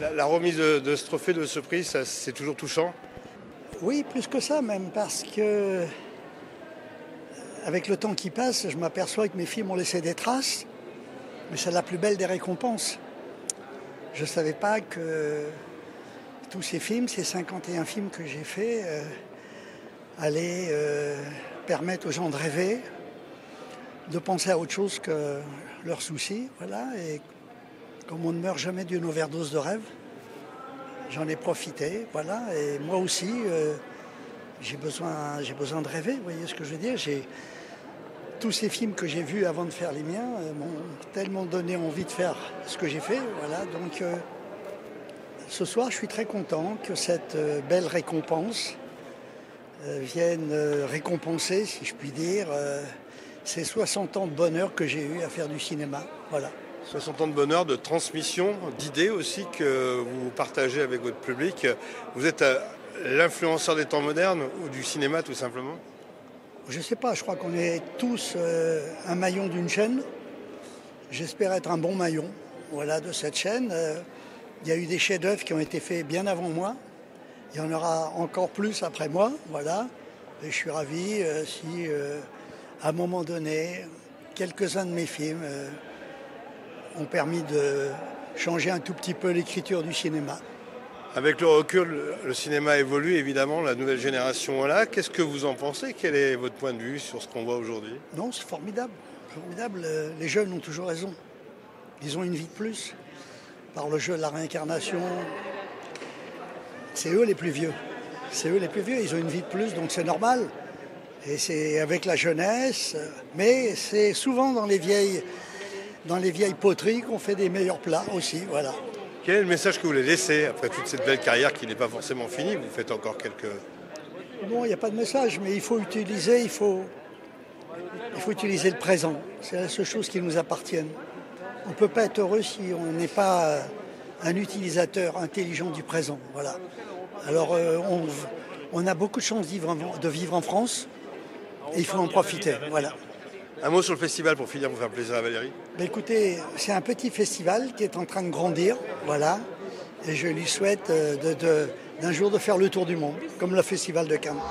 La remise de ce trophée, de ce prix, c'est toujours touchant? Oui, plus que ça même, parce que avec le temps qui passe, je m'aperçois que mes films ont laissé des traces, mais c'est la plus belle des récompenses. Je ne savais pas que tous ces films, ces 51 films que j'ai faits, allaient permettre aux gens de rêver, de penser à autre chose que leurs soucis. Voilà. Et comme on ne meurt jamais d'une overdose de rêve, j'en ai profité. Voilà. Et moi aussi, j'ai besoin de rêver. Vous voyez ce que je veux dire? Tous ces films que j'ai vus avant de faire les miens m'ont tellement donné envie de faire ce que j'ai fait. Voilà. Donc ce soir, je suis très content que cette belle récompense vienne récompenser, si je puis dire, ces 60 ans de bonheur que j'ai eu à faire du cinéma. Voilà. 60 ans de bonheur, de transmission, d'idées aussi que vous partagez avec votre public. Vous êtes l'influenceur des temps modernes ou du cinéma tout simplement? Je ne sais pas, je crois qu'on est tous un maillon d'une chaîne. J'espère être un bon maillon, voilà, de cette chaîne. Il y a eu des chefs-d'œuvre qui ont été faits bien avant moi. Il y en aura encore plus après moi, voilà. Et je suis ravi si, à un moment donné, quelques-uns de mes films ont permis de changer un tout petit peu l'écriture du cinéma. Avec le recul, le cinéma évolue évidemment, la nouvelle génération est là. Qu'est-ce que vous en pensez? Quel est votre point de vue sur ce qu'on voit aujourd'hui? Non, c'est formidable. Formidable. Les jeunes ont toujours raison. Ils ont une vie de plus. Par le jeu de la réincarnation, c'est eux les plus vieux. C'est eux les plus vieux, ils ont une vie de plus, donc c'est normal. Et c'est avec la jeunesse, mais c'est souvent dans les vieilles poteries qu'on fait des meilleurs plats aussi, voilà. Quel est le message que vous voulez laisser après toute cette belle carrière qui n'est pas forcément finie? Vous faites encore quelques... Non, il n'y a pas de message, mais il faut utiliser le présent. C'est la seule chose qui nous appartienne. On ne peut pas être heureux si on n'est pas un utilisateur intelligent du présent. Voilà. Alors, on a beaucoup de chance de vivre en France et il faut en profiter. Voilà. Un mot sur le festival pour finir, pour faire plaisir à Valérie. Écoutez, c'est un petit festival qui est en train de grandir. Voilà. Et je lui souhaite d'un jour de faire le tour du monde, comme le Festival de Cannes.